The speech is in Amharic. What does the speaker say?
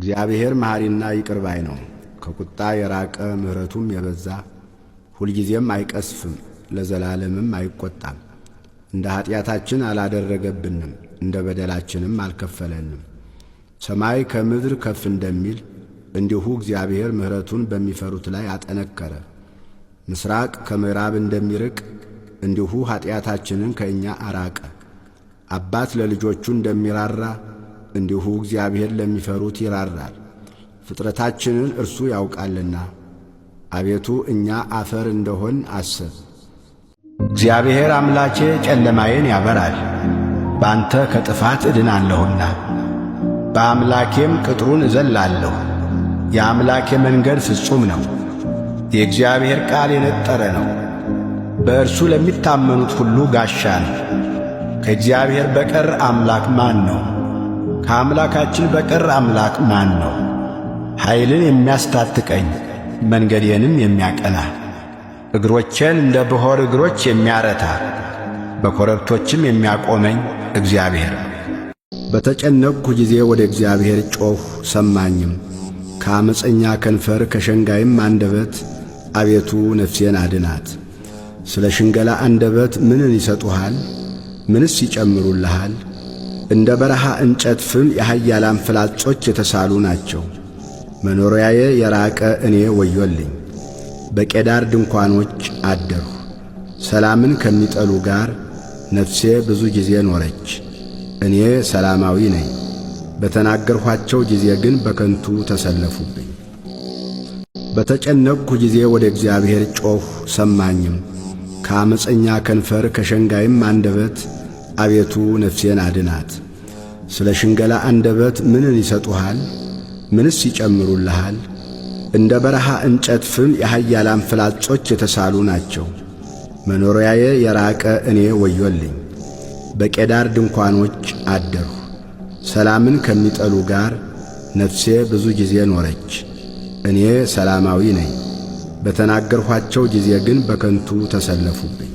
እግዚአብሔር መሐሪና ይቅር ባይ ነው፣ ከቁጣ የራቀ ምሕረቱም የበዛ ሁልጊዜም አይቀስፍም፣ ለዘላለምም አይቆጣም። እንደ ኃጢአታችን አላደረገብንም፣ እንደ በደላችንም አልከፈለንም። ሰማይ ከምድር ከፍ እንደሚል እንዲሁ እግዚአብሔር ምሕረቱን በሚፈሩት ላይ አጠነከረ። ምስራቅ ከምዕራብ እንደሚርቅ እንዲሁ ኃጢአታችንን ከእኛ አራቀ። አባት ለልጆቹ እንደሚራራ እንዲሁ እግዚአብሔር ለሚፈሩት ይራራል። ፍጥረታችንን እርሱ ያውቃልና አቤቱ እኛ አፈር እንደሆን አስብ። እግዚአብሔር አምላኬ ጨለማዬን ያበራል፣ በአንተ ከጥፋት እድናለሁና። በአምላኬም ቅጥሩን እዘላለሁ። የአምላኬ መንገድ ፍጹም ነው፣ የእግዚአብሔር ቃል የነጠረ ነው። በእርሱ ለሚታመኑት ሁሉ ጋሻ ነው። ከእግዚአብሔር በቀር አምላክ ማን ነው? ከአምላካችን በቀር አምላክ ማን ነው? ኃይልን የሚያስታጥቀኝ መንገዴንም የሚያቀና እግሮቼን እንደ ብሖር እግሮች የሚያረታ በኮረብቶችም የሚያቆመኝ እግዚአብሔር። በተጨነቅሁ ጊዜ ወደ እግዚአብሔር ጮኽሁ፣ ሰማኝም። ከዓመፀኛ ከንፈር ከሸንጋይም አንደበት አቤቱ ነፍሴን አድናት። ስለ ሽንገላ አንደበት ምንን ይሰጡሃል? ምንስ ይጨምሩልሃል? እንደ በረሃ እንጨት ፍም የኃያላን ፍላጾች የተሳሉ ናቸው። መኖሪያዬ የራቀ እኔ ወዮልኝ። በቄዳር ድንኳኖች አደርሁ። ሰላምን ከሚጠሉ ጋር ነፍሴ ብዙ ጊዜ ኖረች። እኔ ሰላማዊ ነኝ፣ በተናገርኋቸው ጊዜ ግን በከንቱ ተሰለፉብኝ። በተጨነቅሁ ጊዜ ወደ እግዚአብሔር ጮኽሁ፣ ሰማኝም። ከዓመፀኛ ከንፈር ከሸንጋይም አንደበት አቤቱ ነፍሴን አድናት። ስለ ሽንገላ አንደበት ምንን ይሰጡሃል? ምንስ ይጨምሩልሃል? እንደ በረሃ እንጨት ፍም የኃያላን ፍላጾች የተሳሉ ናቸው። መኖሪያዬ የራቀ እኔ ወዮልኝ። በቄዳር ድንኳኖች አደርሁ። ሰላምን ከሚጠሉ ጋር ነፍሴ ብዙ ጊዜ ኖረች። እኔ ሰላማዊ ነኝ፣ በተናገርኋቸው ጊዜ ግን በከንቱ ተሰለፉብኝ።